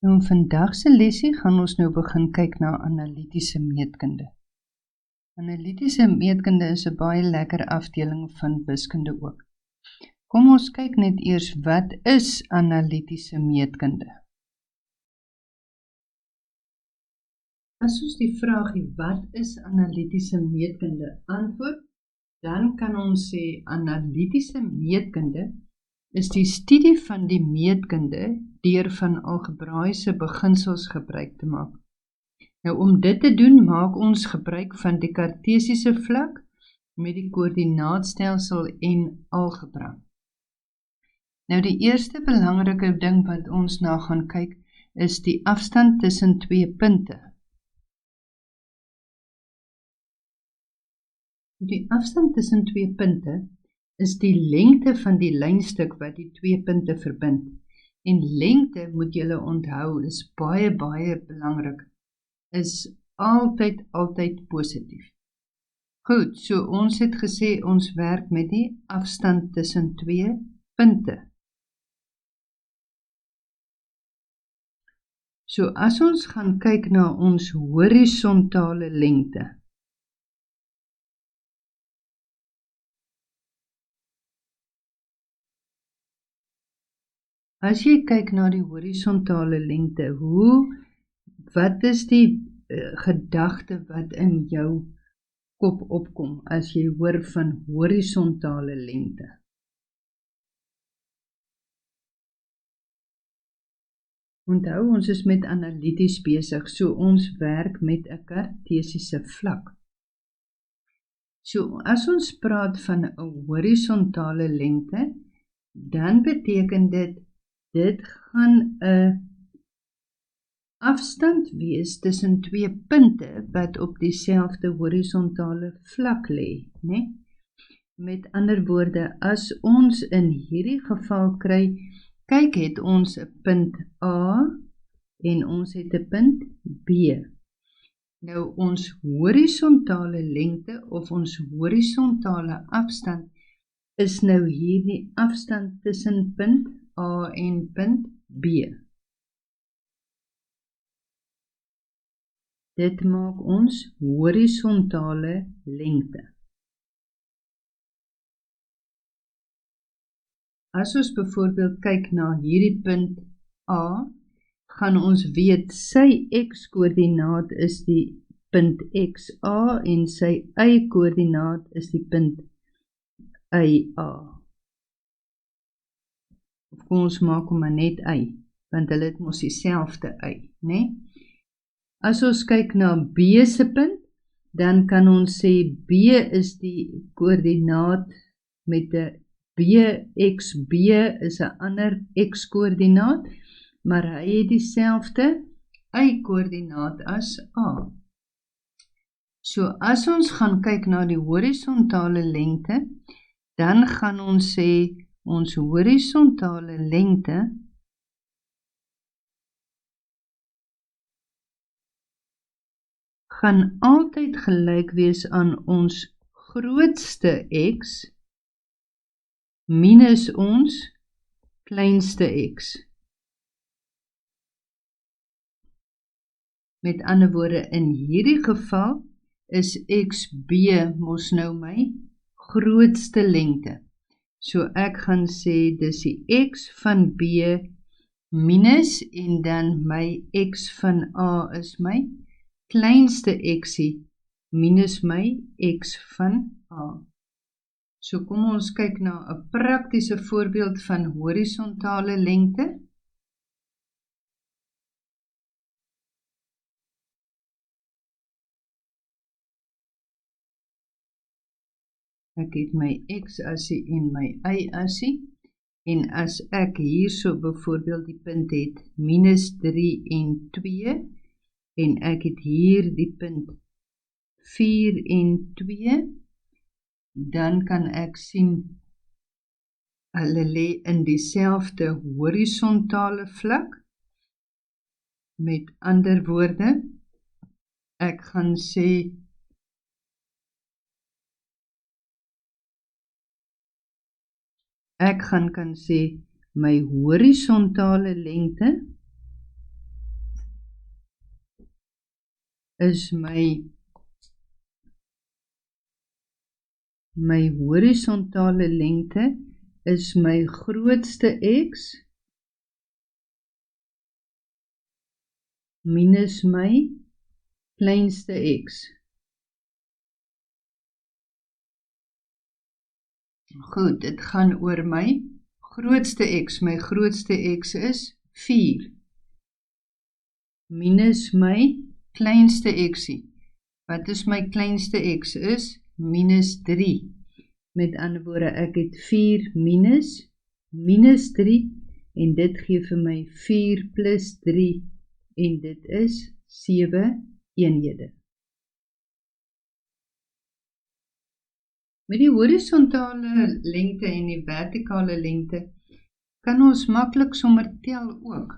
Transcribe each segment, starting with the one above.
In vandag se lesie gaan ons nou begin kyk na analitiese meetkunde. Analitiese meetkunde is 'n baie lekker afdeling van wiskunde ook. Kom ons kyk net eers wat is analitiese meetkunde. As ons die vraagie wat is analitiese meetkunde antwoord, dan kan ons sê analitiese meetkunde is die studie van die meetkunde deur van algebraïese beginsels gebruik te maak. Nou om dit te doen, maak ons gebruik van die kartesiese vlak met die koördinaatstelsel en algebra. Nou die eerste belangrike ding wat ons na gaan kyk, is die afstand tussen twee punte. Die afstand tussen twee punte is die lengte van die lynstuk wat die twee punte verbind. En lengte, moet julle onthou, is baie belangrik, is altyd positief. Goed, so ons het gesê ons werk met die afstand tussen twee punte. So as ons gaan kyk na ons horisontale lengte, as jy kyk na die horisontale lengte, wat is die gedagte wat in jou kop opkom as jy hoor van horisontale lengte? Onthou, ons is met analities besig, so ons werk met 'n kartesiese vlak. So as ons praat van 'n horisontale lengte, dan beteken dit gaan 'n afstand wees tussen twee punte wat op dieselfde horisontale vlak lê, né? Met ander woorde, as ons in hierdie geval kyk het ons 'n punt A en ons het 'n punt B. Nou ons horisontale lengte of ons horisontale afstand is nou hierdie afstand tussen punt A en punt B. Dit maak ons horisontale lengte. As ons byvoorbeeld kyk na hierdie punt A, gaan ons weet sy x-koördinaat is die punt XA en sy y-koördinaat is die punt YA. Of kom ons maak hom maar net y, want hulle het mos dieselfde y, né? As ons kyk na B se punt, dan kan ons sê B is die koördinaat met 'n BXB is 'n ander x-koördinaat, maar hy het dieselfde y-koördinaat as A. So as ons gaan kyk na die horisontale lengte, dan gaan ons sê ons horisontale lengte gaan altyd gelyk wees aan ons grootste x minus ons kleinste x. Met ander woorde, in hierdie geval is XB mos nou my grootste lengte. So ek gaan sê dis die x van B minus en dan my x van A is my kleinste xie minus my x van A. So kom ons kyk na 'n praktiese voorbeeld van horisontale lengte. Ek het my x-assie en my y-assie, en as ek hierso byvoorbeeld die punt het minus 3 en 2, en ek het hier die punt 4 en 2, dan kan ek sien hulle lê in dieselfde horisontale vlak. Met ander woorde, ek gaan sê ek kan sê my horisontale lengte is my horisontale lengte is my grootste x minus my kleinste x. Goed, dit gaan oor my grootste x. My grootste x is 4. Minus my kleinste xie. Wat is my kleinste x is? Minus 3. Met ander woorde, ek het 4 minus 3, en dit gee vir my 4 plus 3, en dit is 7 eenhede. Met die horisontale lengte en die vertikale lengte kan ons maklik sommer tel ook.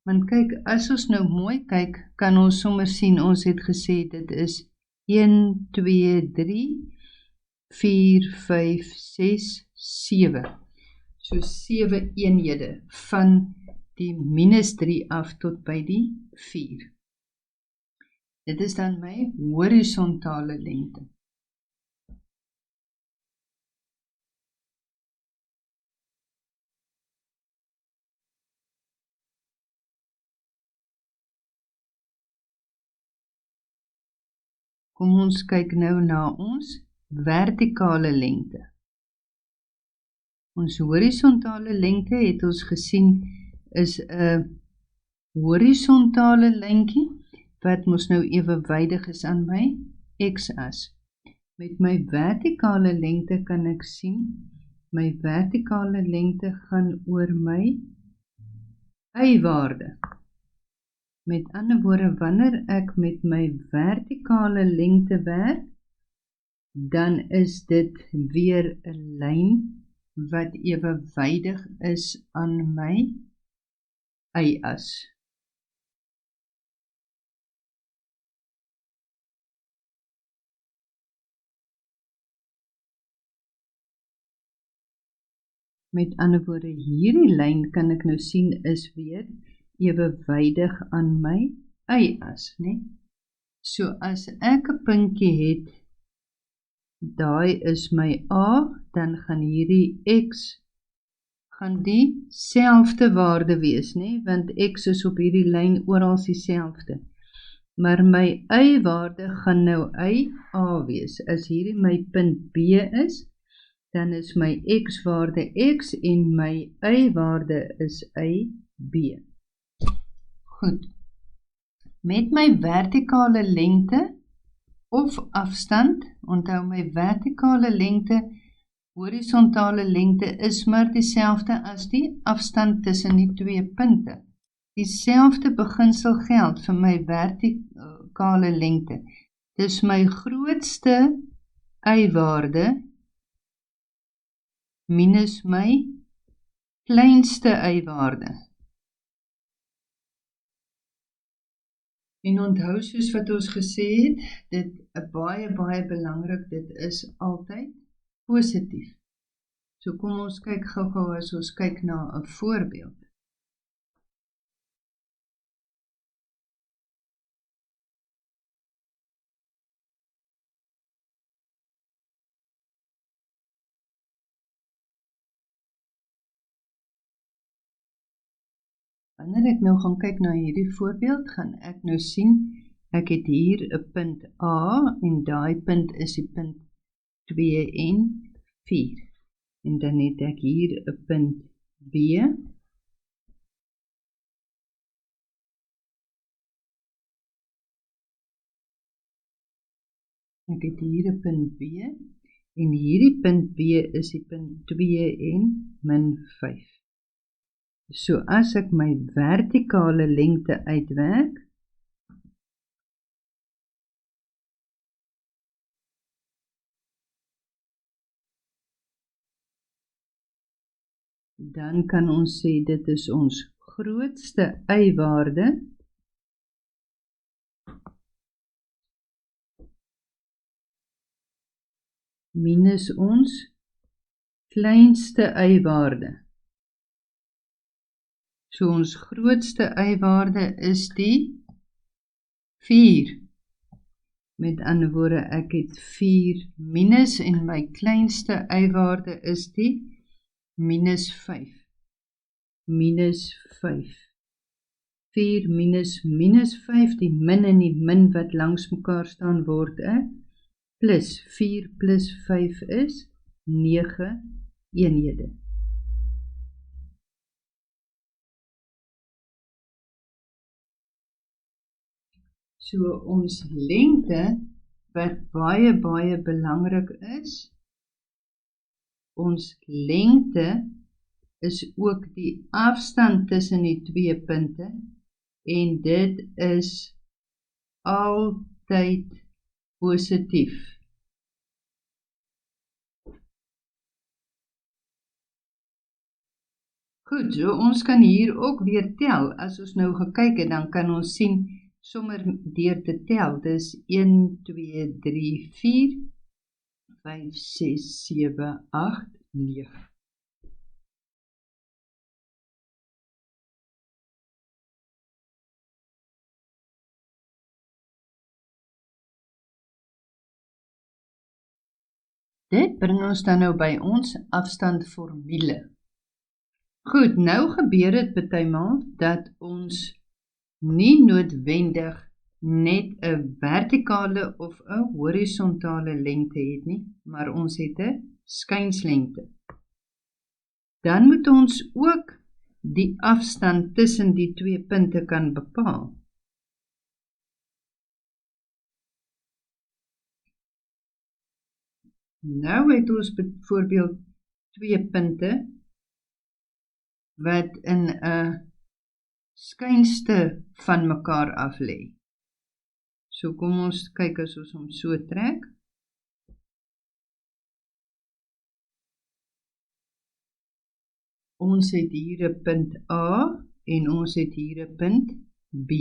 Want kyk, as ons nou mooi kyk, kan ons sommer sien, ons het gesê dit is 1, 2, 3, 4, 5, 6, 7. So 7 eenhede van die minus 3 af tot by die 4. Dit is dan my horisontale lengte. Kom ons kyk nou na ons vertikale lengte. Ons horisontale lengte het ons gesien is 'n horisontale lyntjie wat mos nou ewewydig is aan my x-as. Met my vertikale lengte kan ek sien, my vertikale lengte gaan oor my y-waarde. Met ander woorde, wanneer ek met my vertikale lengte werk, dan is dit weer 'n lyn wat ewewydig is aan my y-as. Met ander woorde, hierdie lyn kan ek nou sien is weer ewewydig aan my y-as, né? So as ek 'n puntjie het, daai is my a, dan gaan hierdie x gaan dieselfde waarde wees, né? Want x is op hierdie lyn oral dieselfde. Maar my y-waarde gaan nou y-a wees. As hierdie my punt B is, dan is my x-waarde x en my y-waarde is y-b. Goed. Met my vertikale lengte of afstand, onthou my vertikale lengte, horisontale lengte is maar dieselfde as die afstand tussen die twee punte. Dieselfde beginsel geld vir my vertikale lengte. Dis my grootste y-waarde minus my kleinste y-waarde. En onthou soos wat ons gesê het, dit baie belangrik, dit is altyd positief. So kom ons kyk gou-gou as ons kyk na 'n voorbeeld. Wanneer ek nou gaan kyk na hierdie voorbeeld, gaan ek nou sien, ek het hier 'n punt A, en daai punt is die punt 2 en 4. En dan het ek hier 'n punt B. Ek het hier 'n punt B, en hierdie punt B is die punt 2 en min 5. So as ek my vertikale lengte uitwerk, dan kan ons sê dit is ons grootste y-waarde minus ons kleinste y-waarde. So ons grootste y-waarde is die 4. Met ander woorde, ek het 4 minus en my kleinste y-waarde is die minus 5. Minus 5. 4 minus minus 5, die min en die min wat langs mekaar staan word plus 4 plus 5 is 9 eenhede. So ons lengte wat baie belangrik is, ons lengte is ook die afstand tussen die 2 punte en dit is altyd positief. Goed, so ons kan hier ook weer tel. As ons nou gekyk het, dan kan ons sien sommer deur te tel. Dis 1, 2, 3, 4, 5, 6, 7, 8, 9. Dit bring ons dan nou by ons afstandformule. Goed, nou gebeur dit partymaal dat ons nie noodwendig net 'n vertikale of 'n horisontale lengte het nie, maar ons het 'n skynslengte. Dan moet ons ook die afstand tussen die 2 punte kan bepaal. Nou het ons byvoorbeeld 2 punte wat in 'n skynste van mekaar af lê. So kom ons kyk as ons hom so trek. Ons het hier 'n punt A en ons het hier 'n punt B.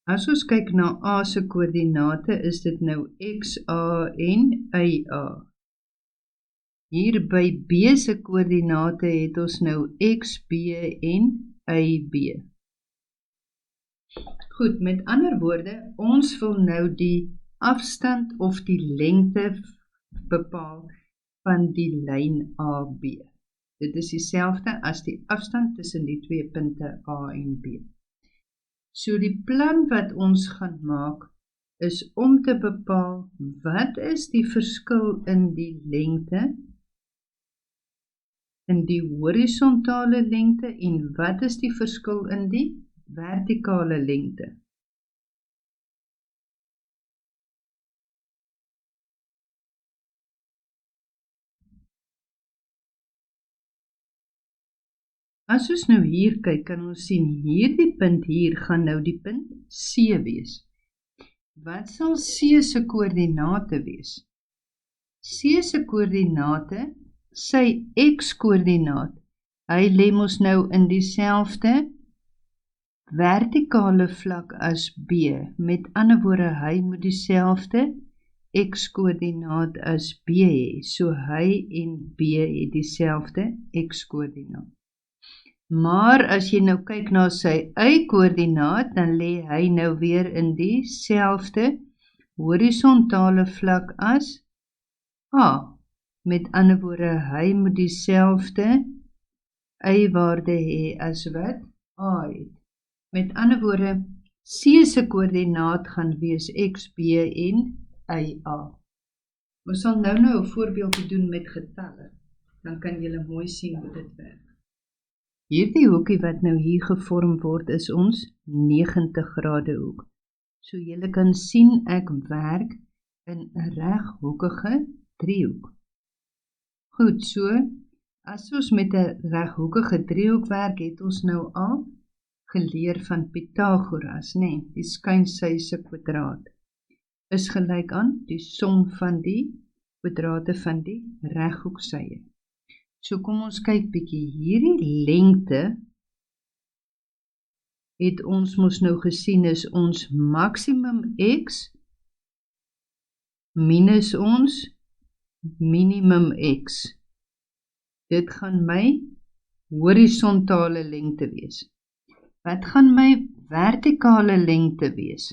As ons kyk na A se koördinate, is dit nou XA en YA. Hier by B se koördinate het ons nou XB en YB. Goed, met ander woorde, ons wil nou die afstand of die lengte bepaal van die lyn AB. Dit is dieselfde as die afstand tussen die 2 punte A en B. So die plan wat ons gaan maak is om te bepaal wat is die verskil in die lengte, in die horisontale lengte en wat is die verskil in die vertikale lengte. As ons nou hier kyk, kan ons sien hierdie punt hier gaan nou die punt C wees. Wat sal C se koördinate wees? C se koördinate, sy x-koördinaat, hy lê mos nou in dieselfde vertikale vlak as B. Met ander woorde, hy moet dieselfde x-koördinaat as B hê. So hy en B het dieselfde x-koördinaat. Maar as jy nou kyk na sy y-koördinaat, dan lê hy nou weer in dieselfde horisontale vlak as A. Met ander woorde, hy moet dieselfde y-waarde hê as wat A het. Met ander woorde, C se koördinaat gaan wees XB en YA. Ons sal nou 'n voorbeeldjie doen met getalle. Dan kan julle mooi sien hoe dit werk. Hierdie hoekie wat nou hier gevorm word is ons 90 grade hoek. So julle kan sien ek werk in 'n reghoekige driehoek. Goed, so as ons met 'n reghoekige driehoek werk, het ons nou al geleer van Pythagoras, nee, die skynsy se kwadraat is gelyk aan die som van die kwadrate van die reghoeksye. So kom ons kyk bietjie, hierdie lengte het ons mos nou gesien is ons maksimum x minus ons minimum x. Dit gaan my horisontale lengte wees. Wat gaan my vertikale lengte wees?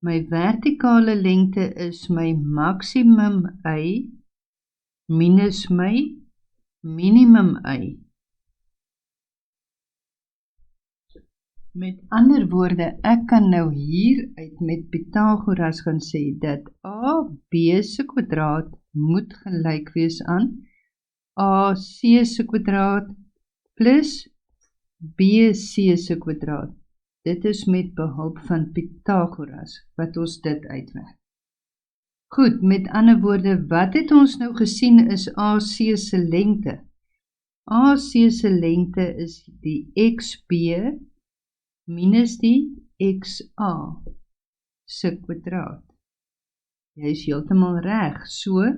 My vertikale lengte is my maksimum y minus my minimum y. Met ander woorde, ek kan nou hieruit met Pythagoras gaan sê dat AB se kwadraat moet gelyk wees aan AC se kwadraat plus BC se kwadraat. Dit is met behulp van Pythagoras wat ons dit uitwerk. Goed, met ander woorde, wat het ons nou gesien is AC se lengte? AC se lengte is die XB minus die XA se kwadraat. Jy is heeltemal reg. So,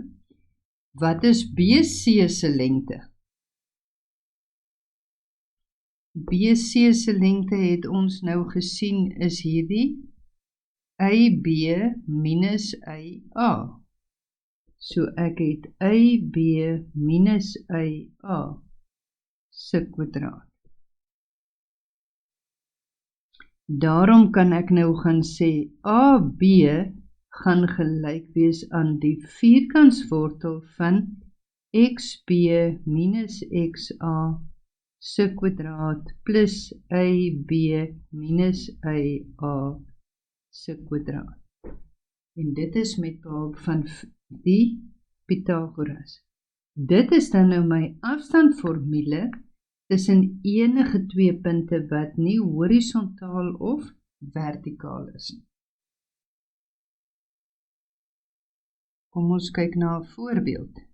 wat is BC se lengte? BC se lengte het ons nou gesien is hierdie AB minus IA. So ek het AB minus IA se kwadraat. Daarom kan ek nou gaan sê AB gaan gelyk wees aan die vierkantswortel van XB minus XA se kwadraat plus AB minus IA se kwadraat. En dit is met behulp van die Pythagoras. Dit is dan nou my afstandformule tussen enige twee punte wat nie horisontaal of vertikaal is. Kom ons kyk na 'n voorbeeld.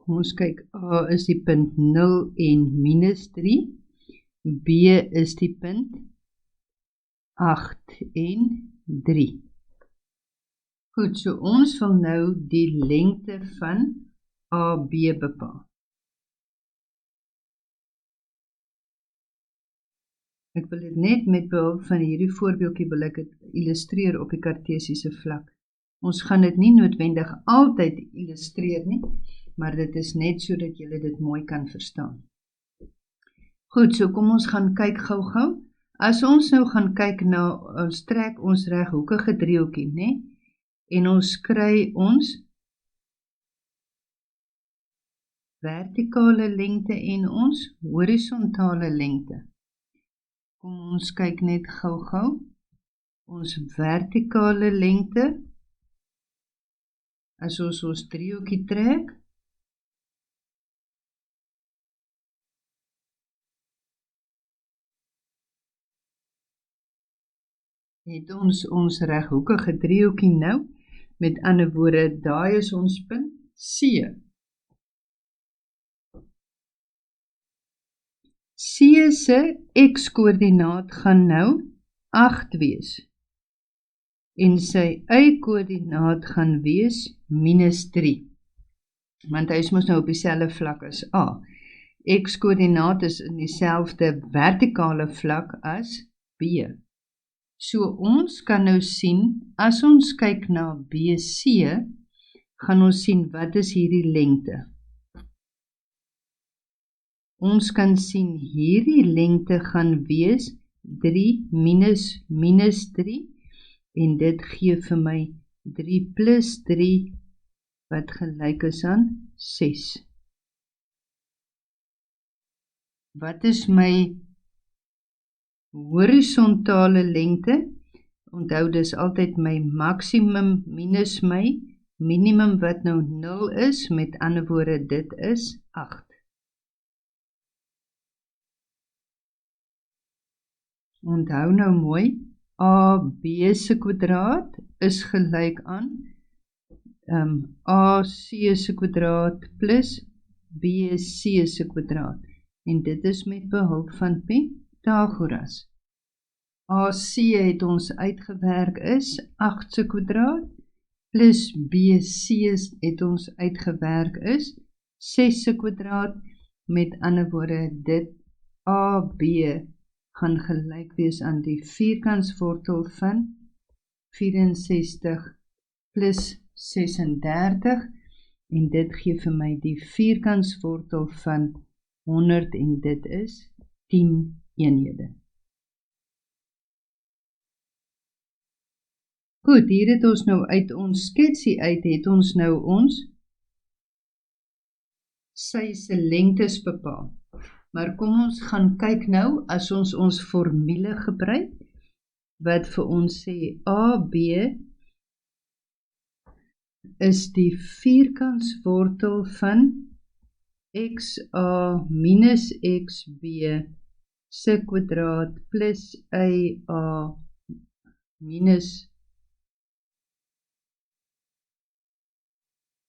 Kom ons kyk, A is die punt 0 en minus 3, B is die punt 8 en 3. Goed, so ons wil nou die lengte van AB bepaal. Ek wil dit net met behulp van hierdie voorbeeldjie wil ek dit illustreer op die kartesiese vlak. Ons gaan dit nie noodwendig altyd illustreer nie, maar dit is net so dat julle dit mooi kan verstaan. Goed, so kom ons gaan kyk gou-gou. As ons nou gaan kyk na, ons trek ons reghoekige driehoekie, né? En ons kry ons vertikale lengte en ons horisontale lengte. Kom ons kyk net gou-gou. Ons vertikale lengte, as ons driehoekie trek, het ons reghoekige driehoekie nou, met ander woorde, daai is ons punt C. C se x-koördinaat gaan nou 8 wees, en sy y-koördinaat gaan wees minus 3, want hy is mos nou op dieselfde vlak as A. X-koördinaat is in dieselfde vertikale vlak as B. So ons kan nou sien, as ons kyk na BC, gaan ons sien wat is hierdie lengte. Ons kan sien hierdie lengte gaan wees 3 minus 3, en dit gee vir my 3 plus 3, wat gelyk is aan 6. Wat is my horisontale lengte? Onthou, dis altyd my maksimum minus my minimum wat nou 0 is, met ander woorde, dit is 8. Onthou nou mooi, AB se kwadraat is gelyk aan AC se kwadraat plus BC se kwadraat. En dit is met behulp van Pythagoras. AC het ons uitgewerk is 8 se kwadraat, plus BC het ons uitgewerk is 6 se kwadraat, Met ander woorde, dit AB gaan gelyk wees aan die vierkantswortel van 64 plus 36 en dit gee vir my die vierkantswortel van 100 en dit is 10 eenhede. Goed, hier het ons nou uit ons sketsie uit, het ons nou ons sy se lengtes bepaal. Maar kom ons gaan kyk nou, as ons formule gebruik, wat vir ons sê AB is die vierkantswortel van XA minus XB se kwadraat plus AA minus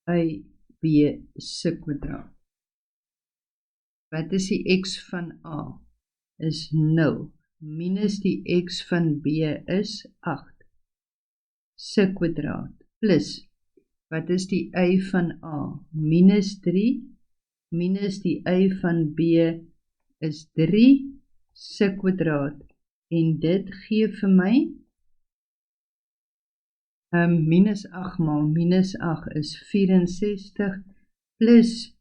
AB se kwadraat. Wat is die X van A? Is 0. Minus die X van B is 8. Se kwadraat. Plus, wat is die Y van A? Minus 3. Minus die Y van B is 3 se kwadraat. En dit gee vir my minus 8 maal minus 8 is 64 plus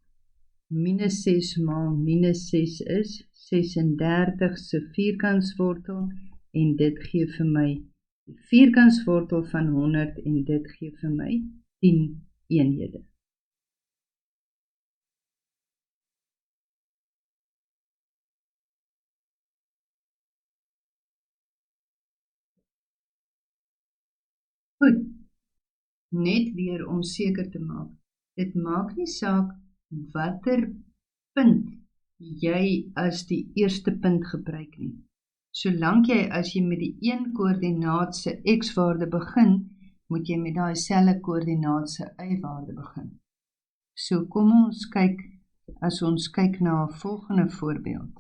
minus 6 maal minus 6 is 36 se vierkantswortel en dit gee vir my die vierkantswortel van 100 en dit gee vir my 10 eenhede. Goed, net weer om seker te maak, dit maak nie saak watter punt jy as die eerste punt gebruik nie. Solank jy as jy met die een koördinaat se x-waarde begin, moet jy met daai selfde koördinaat se y-waarde begin. So kom ons kyk, as ons kyk na 'n volgende voorbeeld.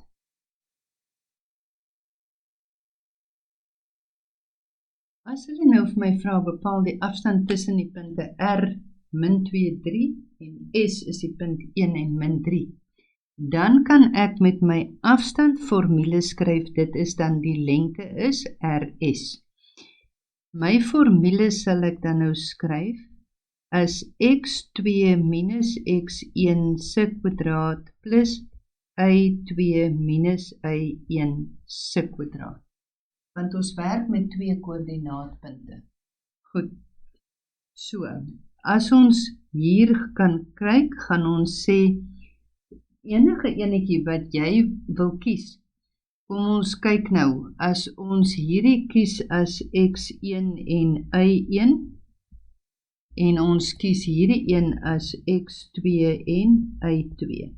As hulle nou vir my vra bepaal die afstand tussen die punte R min 2, 3 en S is die punt 1 en min 3, dan kan ek met my afstandformule skryf, dit is dan die lengte is RS. My formule sal ek dan nou skryf as x2 minus x1 se kwadraat plus y2 minus y1 se kwadraat. Want ons werk met 2 koördinaatpunte. Goed, so, as ons hier kan kyk, gaan ons sê, enige enetjie wat jy wil kies, kom ons kyk nou, as ons hierdie kies as x1 en y1, en ons kies hierdie een as x2 en y2.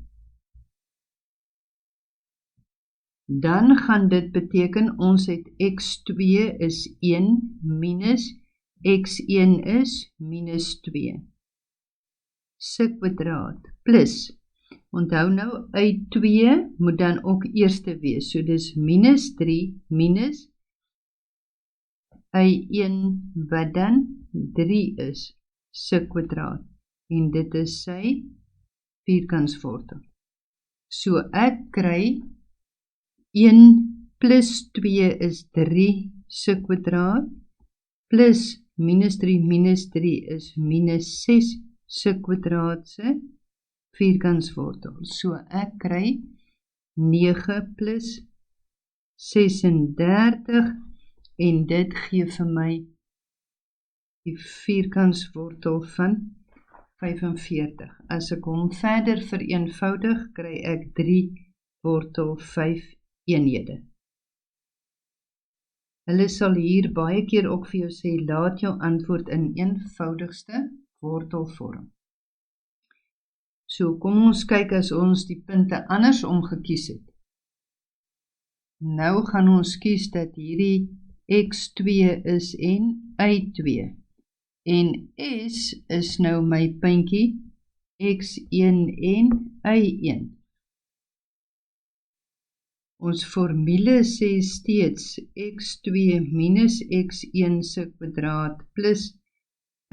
Dan gaan dit beteken, ons het x2 is 1 minus x1 is minus 2 se kwadraat plus, onthou nou, y2 moet dan ook eerste wees, so dis minus 3 minus y1 wat dan 3 is se kwadraat, en dit is sy vierkantswortel. So ek kry 1 plus 2 is 3 se kwadraat, plus minus 3 is minus 6 se kwadraat se vierkantswortel. So ek kry 9 plus 36 en dit gee vir my die vierkantswortel van 45. As ek hom verder vereenvoudig, kry ek 3 wortel 5 eenhede. Hulle sal hier baie keer ook vir jou sê, laat jou antwoord in eenvoudigste wortelvorm. So, kom ons kyk as ons die punte andersom gekies het. Nou gaan ons kies dat hierdie x2 is en y2. En S is nou my puntjie x1 en y1. Ons formule sê steeds x2 minus x1 se kwadraat plus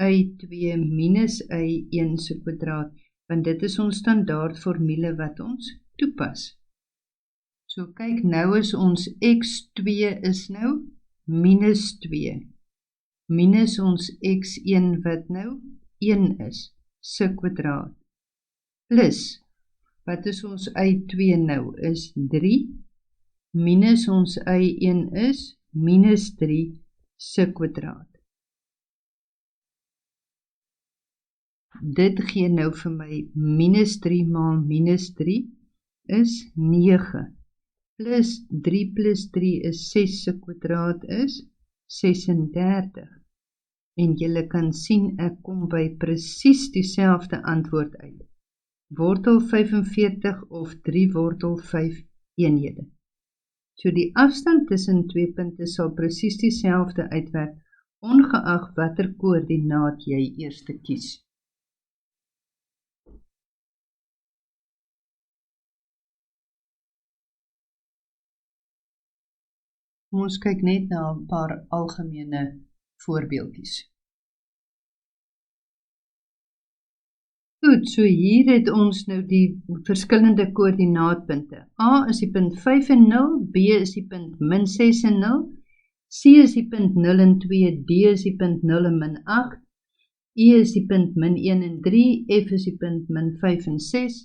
y2 minus y1 se kwadraat, want dit is ons standaard formule wat ons toepas. So kyk, nou is ons x2 is nou minus 2. Minus ons x1 wat nou 1 is, se kwadraat. Plus, wat is ons y2 nou, is 3. Minus ons y1 is minus 3 se kwadraat. Dit gee nou vir my minus 3 maal minus 3 is 9. Plus 3 plus 3 is 6 se kwadraat is 36. En julle kan sien, ek kom by presies dieselfde antwoord uit. Wortel 45 of 3 wortel 5 eenhede. So die afstand tussen 2 punte sal presies dieselfde uitwerk, ongeag watter koördinaat jy eers kies. Ons kyk net na 'n paar algemene voorbeeldjies. Goed, so hier het ons nou die verskillende koördinaatpunte. A is die punt 5 en 0, B is die punt min 6 en 0, C is die punt 0 en 2, D is die punt 0 en min 8, E is die punt min 1 en 3, F is die punt min 5 en 6,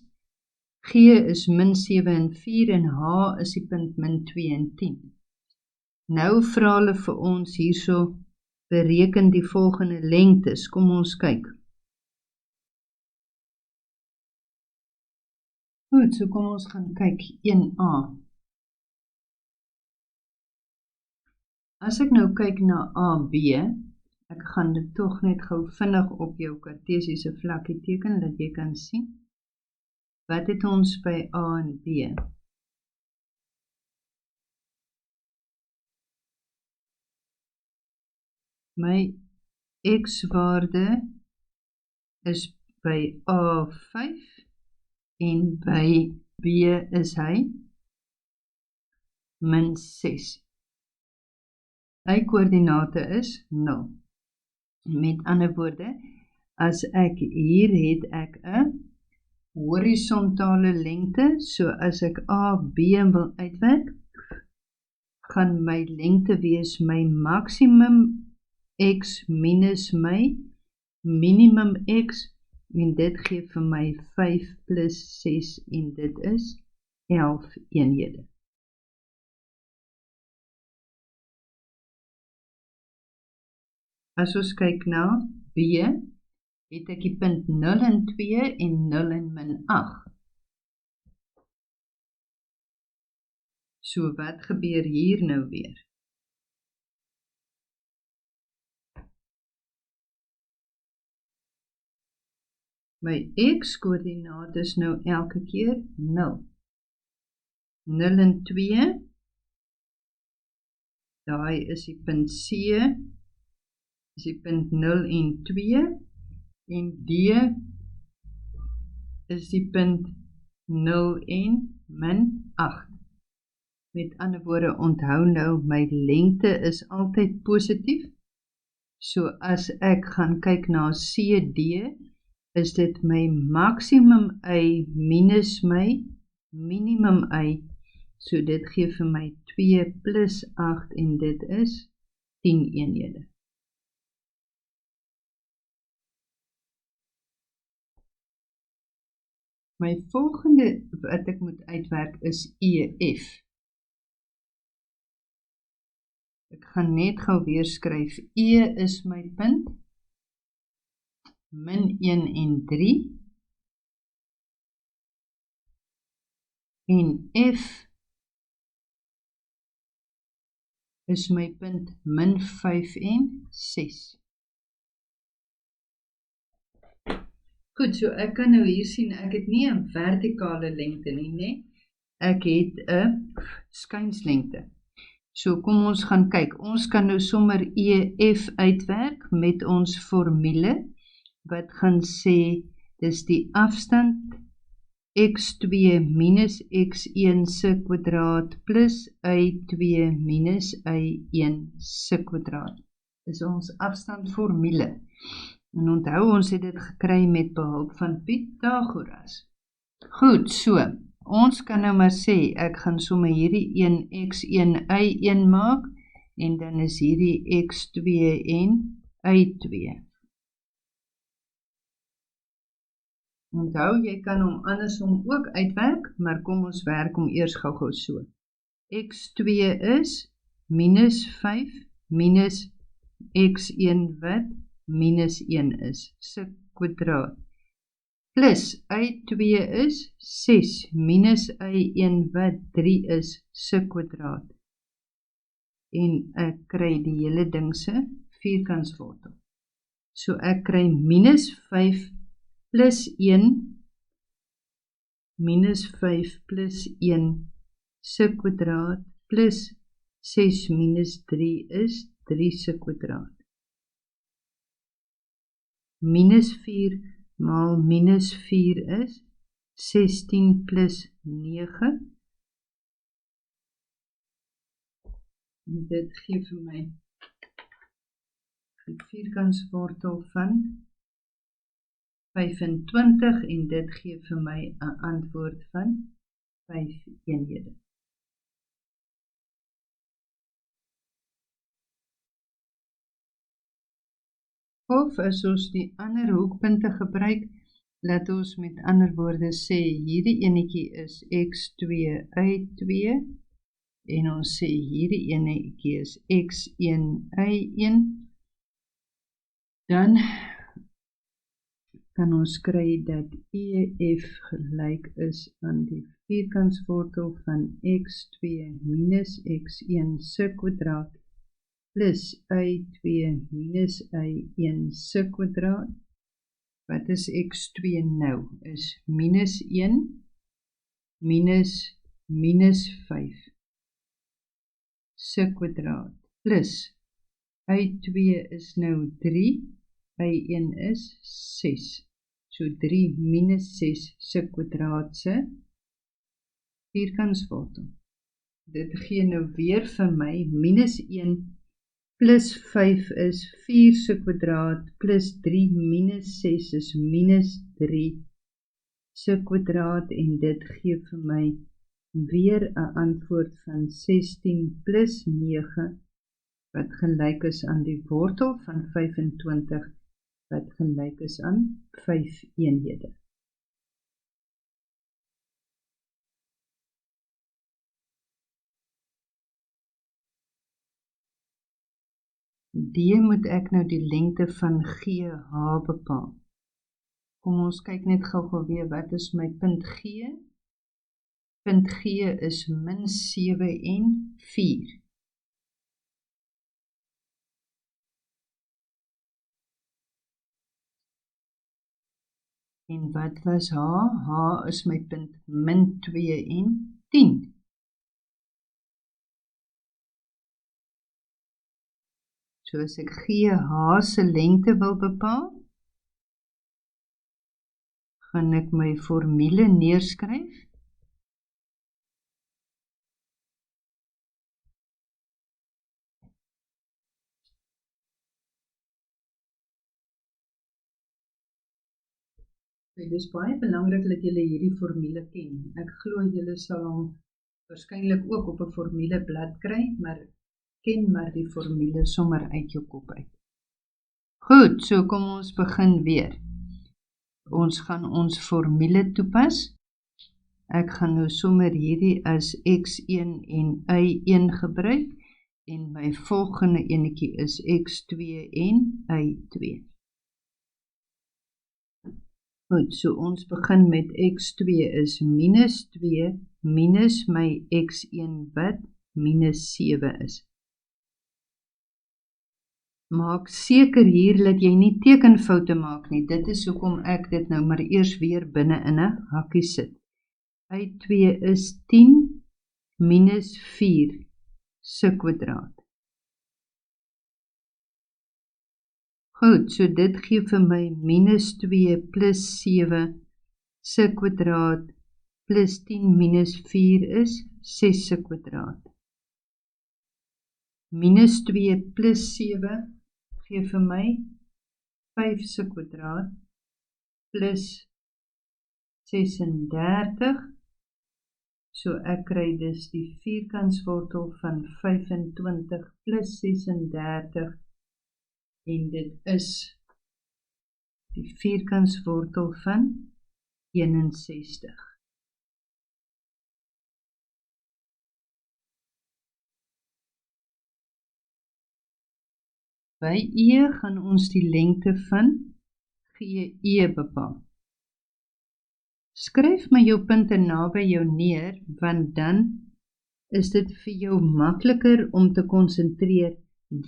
G is min 7 en 4 en H is die punt min 2 en 10. Nou vra hulle vir ons hierso, bereken die volgende lengtes. Kom ons kyk. Goed, so kom ons gaan kyk 1A. As ek nou kyk na AB, ek gaan dit tog net gou vinnig op jou kartesiese vlakkie teken, dat jy kan sien. Wat het ons by A en B? My x-waarde is by A 5 en by B is hy min 6. Hy koördinate is 0. Met ander woorde, as ek hier het ek 'n horisontale lengte, so as ek AB wil uitwerk, gaan my lengte wees my maksimum x minus my minimum x, en dit gee vir my 5 plus 6 en dit is 11 eenhede. As ons kyk na B, het ek die punt 0 en 2 en 0 en min 8. So wat gebeur hier nou weer? My x-koördinaat is nou elke keer 0. 0 en 2, daai is die punt C, is die punt 0 en 2, en D is die punt 0 en min 8. Met ander woorde, onthou nou, my lengte is altyd positief. So as ek gaan kyk na CD, is dit my maksimum y minus my minimum y. So dit gee vir my 2 plus 8 en dit is 10 eenhede. My volgende wat ek moet uitwerk is EF. Ek gaan net gou weer skryf. E is my punt, min 1 en 3, en F is my punt min 5 en 6. Goed, so ek kan nou hier sien, ek het nie 'n vertikale lengte nie, nee. Ek het 'n skynslengte. So kom ons gaan kyk. Ons kan nou sommer EF uitwerk met ons formule, wat gaan sê, dis die afstand x2 minus x1 se kwadraat plus y2 minus y1 se kwadraat. Dis ons afstandformule. En onthou, ons het dit gekry met behulp van Pythagoras. Goed, so, ons kan nou maar sê, ek gaan sommer hierdie 1 x1 y1 maak, en dan is hierdie x2 en y2. Onthou, jy kan hom andersom ook uitwerk, maar kom ons werk hom eers gou-gou so. x2 is minus 5 minus x1 wat minus 1 is, se kwadraat. Plus y2 is 6 minus y1 wat 3 is, se kwadraat. En ek kry die hele ding se vierkantswortel. So ek kry minus 5 plus 1 minus 5 plus 1 se kwadraat plus 6 minus 3 is 3 se kwadraat. Minus 4 maal minus 4 is 16 plus 9. Dit gee vir my die vierkantswortel van 25 en dit gee vir my 'n antwoord van 5 eenhede. Of as ons die ander hoekpunte gebruik, laat ons met ander woorde sê, hierdie enetjie is x2 y2 en ons sê hierdie enetjie is x1 y1, dan kan ons kry dat EF gelyk is aan die vierkantswortel van x2 minus x1 se kwadraat plus y2 minus y1 se kwadraat. Wat is x2 nou? Is minus 1 minus minus 5 se kwadraat plus y2 is nou 3, y1 is 6. So 3 minus 6 se kwadraat se vierkantswortel. Dit gee nou weer vir my minus 1 plus 5 is 4 se kwadraat plus 3 minus 6 is minus 3 se kwadraat en dit gee vir my weer 'n antwoord van 16 plus 9 wat gelyk is aan die wortel van 25 wat gelyk is aan 5 eenhede. D moet ek nou die lengte van GH bepaal. Kom ons kyk net gou-gou weer, wat is my punt G? Punt G is min 7 en 4. En wat was H? H is my punt min 2 en 10. So as ek GH se lengte wil bepaal, gaan ek my formule neerskryf. Dit is baie belangrik dat julle hierdie formule ken. Ek glo julle sal hom waarskynlik ook op 'n formuleblad kry, maar ken maar die formule sommer uit jou kop uit. Goed, so kom ons begin weer. Ons gaan ons formule toepas. Ek gaan nou sommer hierdie as x1 en y1 gebruik en my volgende enetjie is x2 en y2. Goed, so ons begin met x2 is minus 2 minus my x1 wat minus 7 is. Maak seker hier dat jy nie tekenfoute maak nie. Dit is hoekom ek dit nou maar eers weer binne in 'n hakkie sit. y2 is 10 minus 4 se kwadraat. Goed, so dit gee vir my minus 2 plus 7 se kwadraat plus 10 minus 4 is 6 se kwadraat. Minus 2 plus 7 gee vir my 5 se kwadraat plus 36 So ek kry dus die vierkantswortel van 25 plus 36 en dit is die vierkantswortel van 61. By E gaan ons die lengte van GE bepaal. Skryf maar jou punte naby jou neer, want dan is dit vir jou makliker om te konsentreer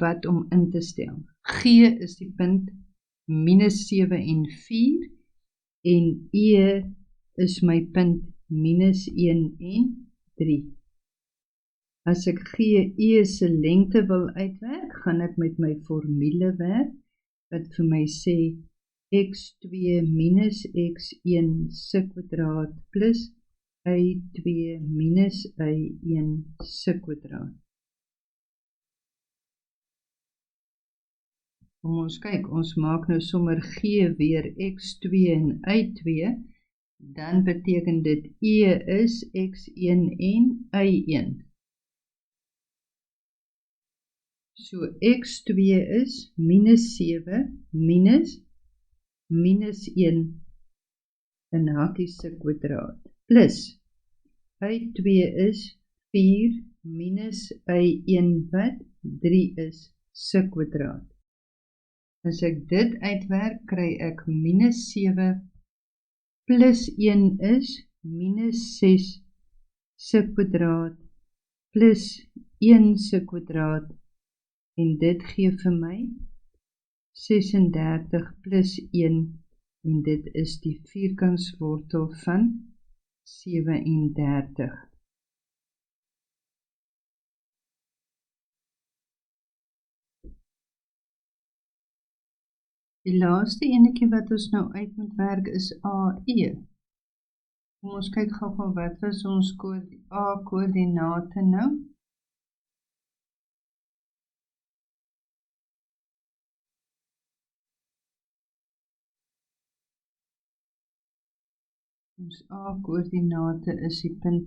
wat om in te stel. G is die punt minus 7 en 4 en E is my punt minus 1 en 3. As ek GE se lengte wil uitwerk, gaan ek met my formule werk, wat vir my sê x2 minus x1 se kwadraat plus y2 minus y1 se kwadraat. Kom ons kyk, ons maak nou sommer G weer x2 en y2, dan beteken dit E is x1 en y1. So x2 is minus 7 minus 1 in hakies se kwadraat, plus y2 is 4 minus y1 wat 3 is se kwadraat. As ek dit uitwerk, kry ek minus 7 plus 1 is minus 6 se kwadraat plus 1 se kwadraat en dit gee vir my 36 plus 1 en dit is die vierkantswortel van 37. Die laaste enetjie wat ons nou uit moet werk is AE. Kom ons kyk gou wat was ons A-koördinate nou. Ons A-koördinate is die punt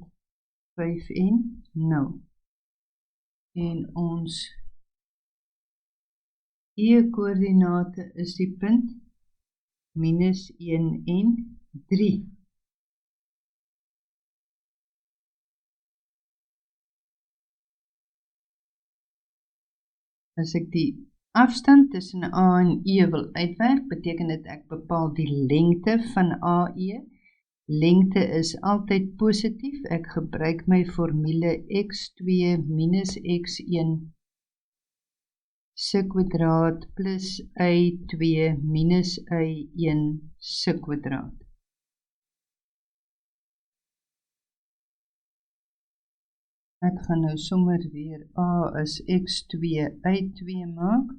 5 en 0. En ons E-koördinate is die punt minus 1 en 3. As ek die afstand tussen A en E wil uitwerk, beteken dit ek bepaal die lengte van AE. Lengte is altyd positief. Ek gebruik my formule x2 minus x1 se kwadraat plus y2 minus y1 se kwadraat. Ek gaan nou sommer weer A as x2 y2 maak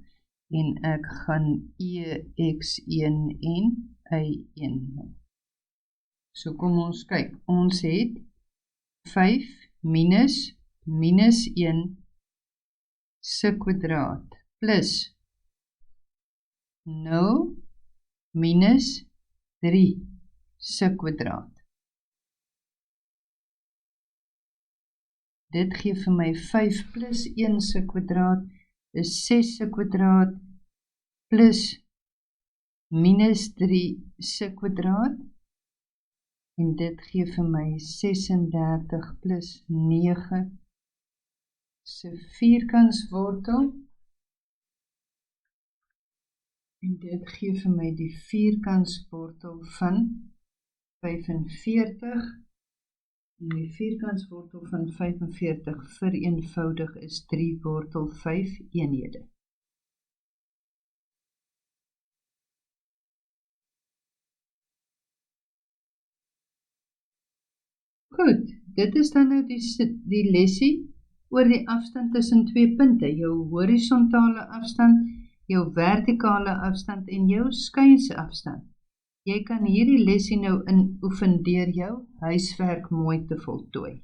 en ek gaan E x1 en y1 maak. So kom ons kyk, ons het 5 minus 1 se kwadraat plus 0 minus 3 se kwadraat. Dit gee vir my 5 plus 1 se kwadraat is 6 se kwadraat plus minus 3 se kwadraat. En dit gee vir my 36 plus 9 se vierkantswortel. En dit gee vir my die vierkantswortel van 45. En die vierkantswortel van 45 vereenvoudig is 3 wortel 5 eenhede. Goed, dit is dan nou die lesie oor die afstand tussen twee punte, jou horisontale afstand, jou vertikale afstand en jou skynse afstand. Jy kan hierdie lesie nou inoefen deur jou huiswerk mooi te voltooi.